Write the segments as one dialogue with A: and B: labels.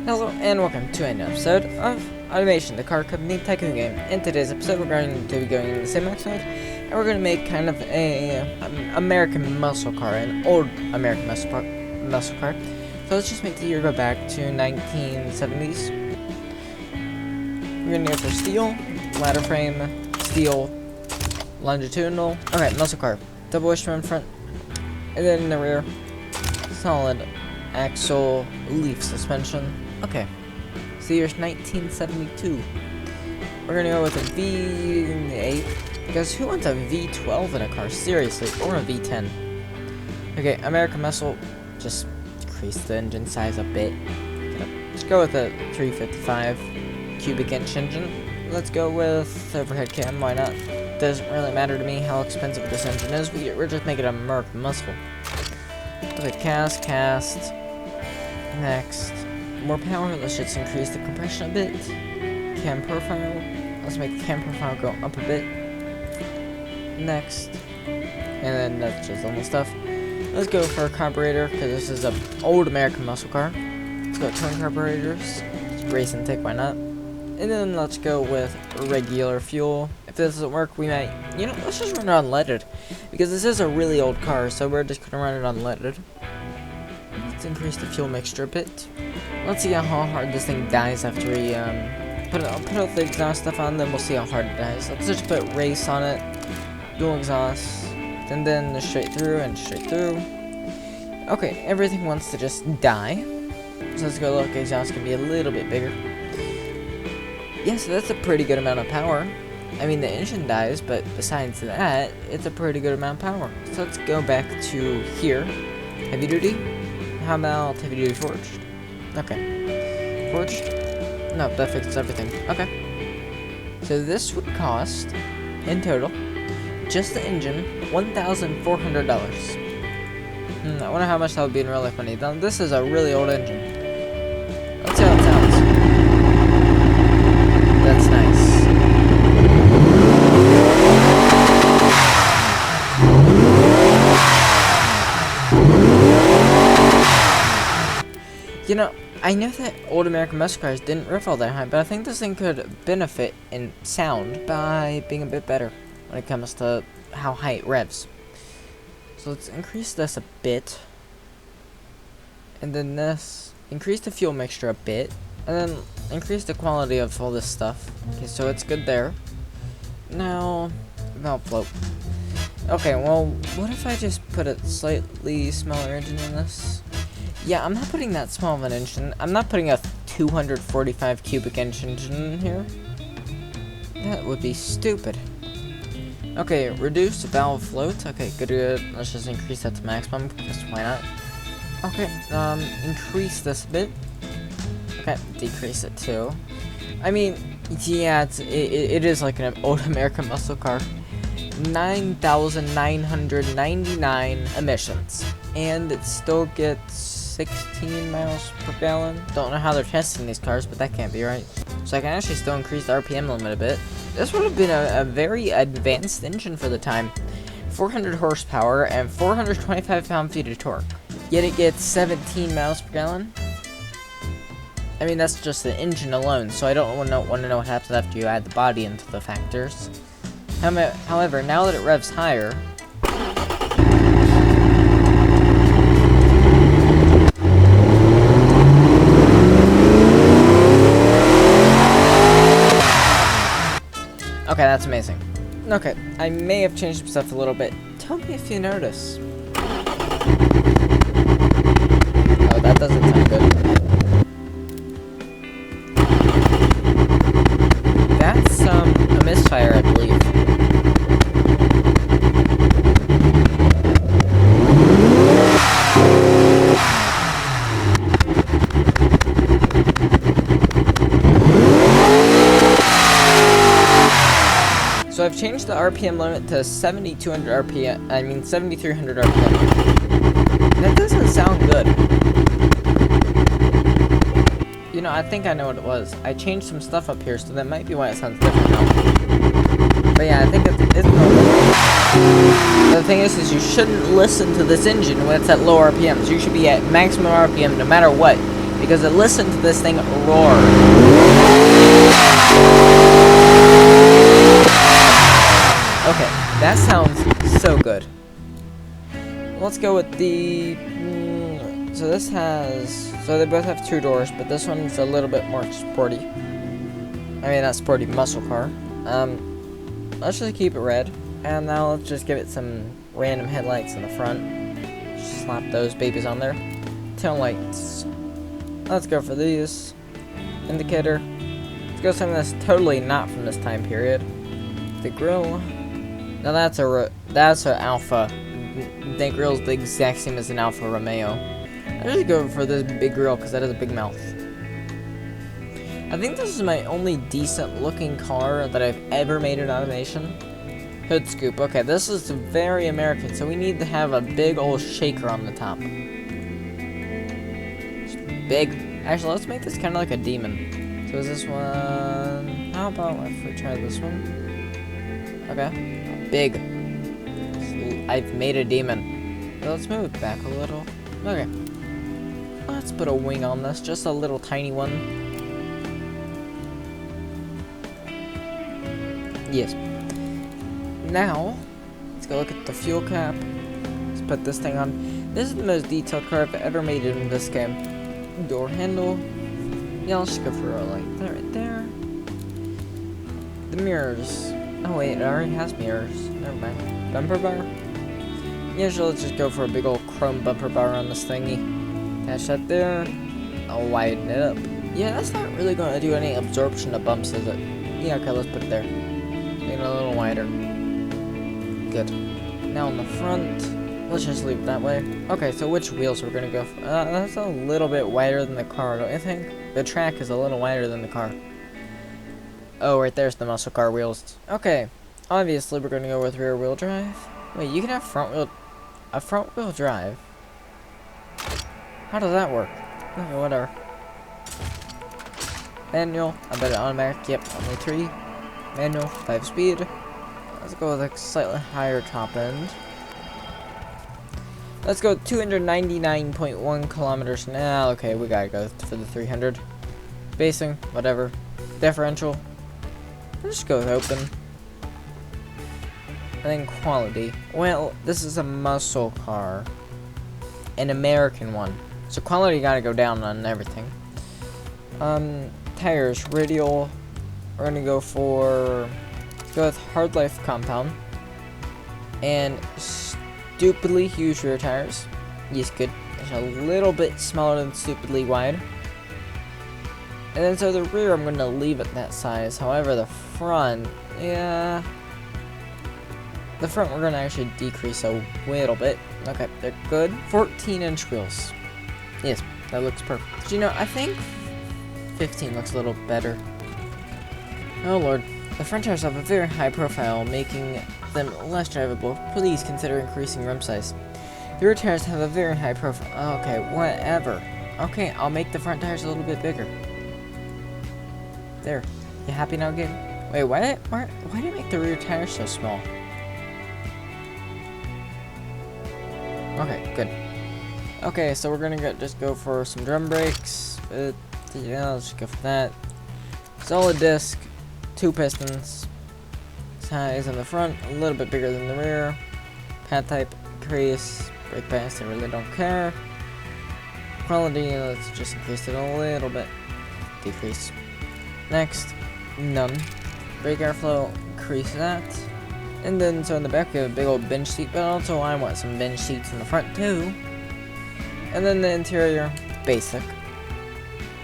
A: Hello and welcome to another episode of Automation, the car company Tycoon game. In today's episode, we're going to be going in the same episode, and we're going to make kind of a American muscle car, an old American muscle car. So let's just make the year go back to 1970s. We're going to go for steel, ladder frame, steel, longitudinal. Okay, muscle car, double wishbone front, and then in the rear, solid axle leaf suspension. Okay, so the year's 1972. We're gonna go with a V8, because who wants a V12 in a car, seriously, or a V10? Okay, American Muscle, just decrease the engine size a bit. Let's go with a 355 cubic inch engine. Let's go with overhead cam, why not? Doesn't really matter to me how expensive this engine is, we're just making an American Muscle. Okay, cast, next. More power, let's just increase the compression a bit. Cam profile, let's make the cam profile go up a bit. Next. And then that's just normal stuff. Let's go for a carburetor, because this is an old American muscle car. Let's go with twin carburetors. Race and take, why not? And then let's go with regular fuel. If this doesn't work, we might, let's just run it unleaded. Because this is a really old car, so we're just going to run it unleaded. Let's increase the fuel mixture a bit. Let's see how hard this thing dies after we put all the exhaust stuff on, then we'll see how hard it dies. Let's just put race on it, dual exhaust, and then straight through and straight through. Okay, everything wants to just die. So let's go look, exhaust can be a little bit bigger. Yeah, so that's a pretty good amount of power. I mean, the engine dies, but besides that, it's a pretty good amount of power. So let's go back to here. Heavy duty? How about heavy duty forged? Okay. Forged? No, that fixes everything. Okay. So this would cost, in total, just the engine, $1,400. I wonder how much that would be in real life money. Now, this is a really old engine. Let's see how it sounds. That's nice. I know that old American muscle cars didn't riff all that high, but I think this thing could benefit in sound by being a bit better when it comes to how high it revs. So let's increase this a bit. And then this, increase the fuel mixture a bit. And then increase the quality of all this stuff. Okay, so it's good there. Now, valve float. Okay, well, what if I just put a slightly smaller engine in this? Yeah, I'm not putting that small of an engine. I'm not putting a 245 cubic inch engine in here. That would be stupid. Okay, reduce valve float. Okay, good. Let's just increase that to maximum, because why not? Okay, increase this a bit. Okay, decrease it too. I mean, yeah, it is like an old American muscle car. 9,999 emissions. And it still gets 16 miles per gallon. Don't know how they're testing these cars, but that can't be right. So I can actually still increase the RPM limit a bit. This would have been a very advanced engine for the time. 400 horsepower and 425 pound-feet of torque. Yet it gets 17 miles per gallon. I mean, that's just the engine alone, so I don't want to know what happens after you add the body into the factors. However, now that it revs higher, okay, that's amazing. Okay, I may have changed some stuff a little bit. Tell me if you notice. Oh, that doesn't sound good. That's, a misfire, I believe. So I've changed the RPM limit to 7,200 RPM, 7,300 RPM. That doesn't sound good. I think I know what it was. I changed some stuff up here, so that might be why it sounds different now. But yeah, I think it's normal. The thing is you shouldn't listen to this engine when it's at low RPMs. You should be at maximum RPM no matter what. because listen to this thing roar. Okay, that sounds so good. Let's go with the... so this has... so they both have 2 doors, but this one's a little bit more sporty. I mean, not sporty, muscle car. Let's just keep it red. And now let's just give it some random headlights in the front. Just slap those babies on there. Tail lights. Let's go for these. Indicator. Let's go something that's totally not from this time period. The grill. Now that's a Alfa. The grill's the exact same as an Alfa Romeo. I just go for this big grill because that has a big mouth. I think this is my only decent looking car that I've ever made an animation. Hood scoop. Okay, this is very American, so we need to have a big old shaker on the top. Just big. Actually, let's make this kind of like a demon. So is this one... how about if we try this one? Okay. Big. So I've made a demon. Let's move it back a little. Okay. Let's put a wing on this. Just a little tiny one. Yes. Now, let's go look at the fuel cap. Let's put this thing on. This is the most detailed car I've ever made in this game. Door handle. Yeah, let's just go for a light right there. The mirrors. Oh wait, it already has mirrors. Never mind. Bumper bar. Yeah, so let's just go for a big old chrome bumper bar on this thingy. Attach that there. I'll widen it up. Yeah, that's not really going to do any absorption of bumps, is it? Yeah, okay, let's put it there. Make it a little wider. Good. Now on the front, let's just leave it that way. Okay, so which wheels we're gonna go for? That's a little bit wider than the car, don't you think? The track is a little wider than the car. Oh, right there's the muscle car wheels. Okay, obviously we're gonna go with rear wheel drive. Wait, you can have front wheel drive? How does that work? Okay, whatever. Manual, I bet it automatic, yep, only 3. Manual, 5 speed. Let's go with a slightly higher top end. Let's go 299.1 kilometers now. Okay, we gotta go for the 300. Basing, whatever. Differential. Let's just go with open. And then quality. Well, this is a muscle car. An American one. So quality gotta go down on everything. Tires, radial. We're gonna go with hard life compound. And stupidly huge rear tires. Yes, good. It's a little bit smaller than stupidly wide. And then so the rear I'm gonna leave it that size. However, the front, yeah. The front we're gonna actually decrease a little bit. Okay, they're good. 14-inch wheels. Yes, that looks perfect. You know, I think 15 looks a little better. Oh lord. The front tires have a very high profile, making them less drivable. Please consider increasing rim size. The rear tires have a very high profile. Okay, whatever. Okay, I'll make the front tires a little bit bigger. There. You happy now, Gabe? Wait, why did I make the rear tires so small? Okay, good. Okay, so we're gonna just go for some drum brakes. Yeah, let's just go for that. Solid disc. 2 pistons. Size on the front, a little bit bigger than the rear. Pad type, increase. Brake pads, I really don't care. Quality, let's just increase it a little bit. Decrease. Next, none. Brake airflow, increase that. And then, so in the back, we have a big old bench seat, but also I want some bench seats in the front too. And then the interior, basic.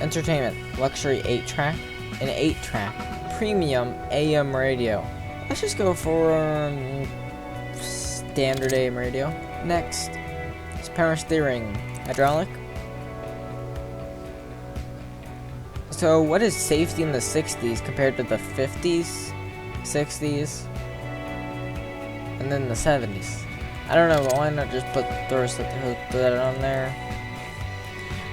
A: Entertainment, luxury 8-track, and 8-track. Premium AM radio. Let's just go for standard AM radio. Next is power steering, hydraulic. So what is safety in the 60s compared to the 50s, 60s, and then the 70s? I don't know, but why not just put that on there?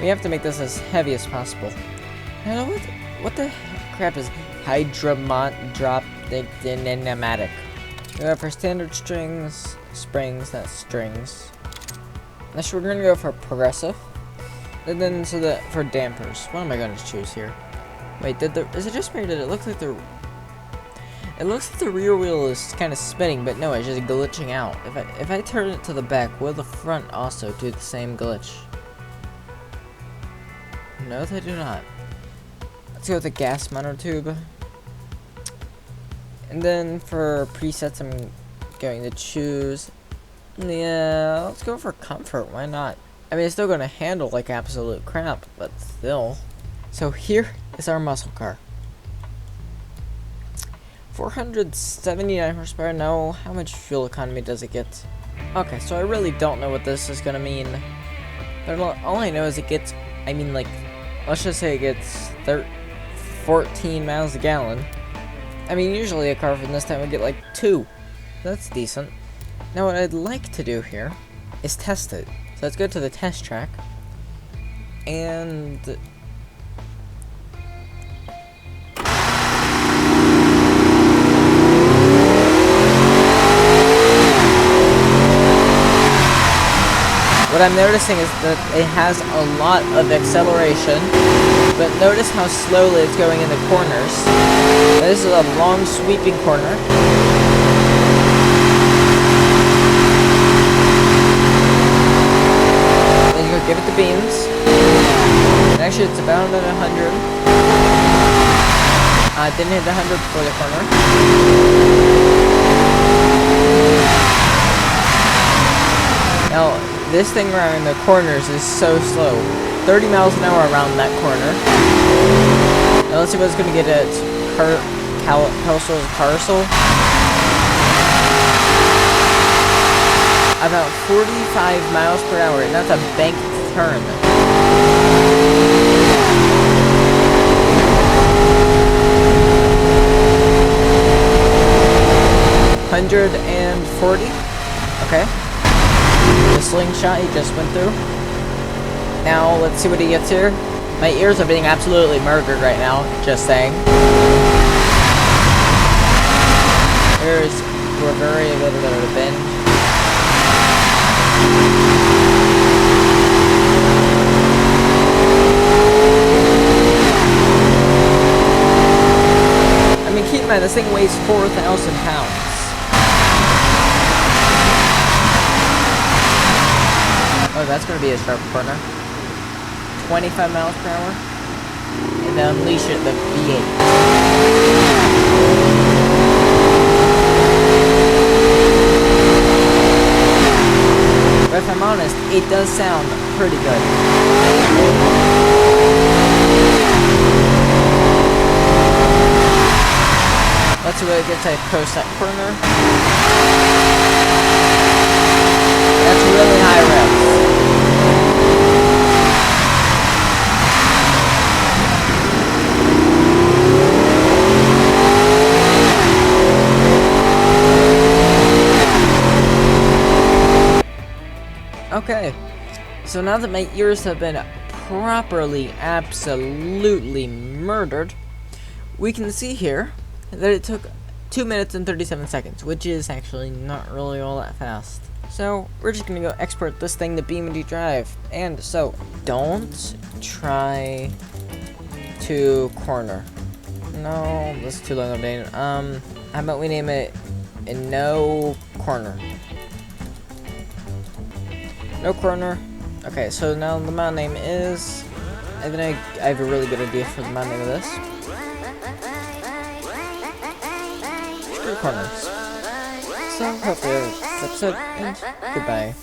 A: We have to make this as heavy as possible. Now, what the crap is hydrodynamic? We go for standard springs, not strings. Next we're gonna go for progressive. And then, so that, for dampers, what am I going to choose here? Wait, is it just me or did it look like it looks like the rear wheel is kind of spinning, but no, it's just glitching out. If I turn it to the back, will the front also do the same glitch? No, they do not. Let's go with the gas monotube. And then for presets, I'm going to choose, yeah, let's go for comfort. Why not? I mean, it's still going to handle like absolute crap, but still. So here is our muscle car. 479 horsepower. No, how much fuel economy does it get? Okay, so I really don't know what this is going to mean. But all I know is it gets, I mean, like, let's just say it gets 14 miles a gallon. I mean, usually a car from this time would get like 2. That's decent. Now what I'd like to do here is test it. So let's go to the test track. And what I'm noticing is that it has a lot of acceleration, but notice how slowly it's going in the corners. Now, this is a long sweeping corner. Then you go give it the beans. And actually it's about at 100. Didn't hit the 100 before the corner. Now, this thing around the corners is so slow. 30 miles an hour around that corner. Now let's see what it's going to get at Parcel. About 45 miles per hour, and that's a banked turn. $140. Okay. The slingshot he just went through. Now, let's see what he gets here. My ears are being absolutely murdered right now, just saying. There's a very little bit of a bend. I mean, keep in mind, this thing weighs 4,000 pounds. Oh, that's going to be a sharp corner. 25 miles per hour. And then unleash it, the V8. But if I'm honest, it does sound pretty good. Let's see what it gets at coast that corner. That's really high revs. Okay, so now that my ears have been properly, absolutely murdered, we can see here that it took 2 minutes and 37 seconds, which is actually not really all that fast. So, we're just gonna go export this thing to BeamD Drive. And so, don't try to corner. No, that's too long of a name. How about we name it No Corner? No Corner. Okay, so now the mod name is... I think I have a really good idea for the mod name of this. Screw corners. So, hopefully that's it, and goodbye.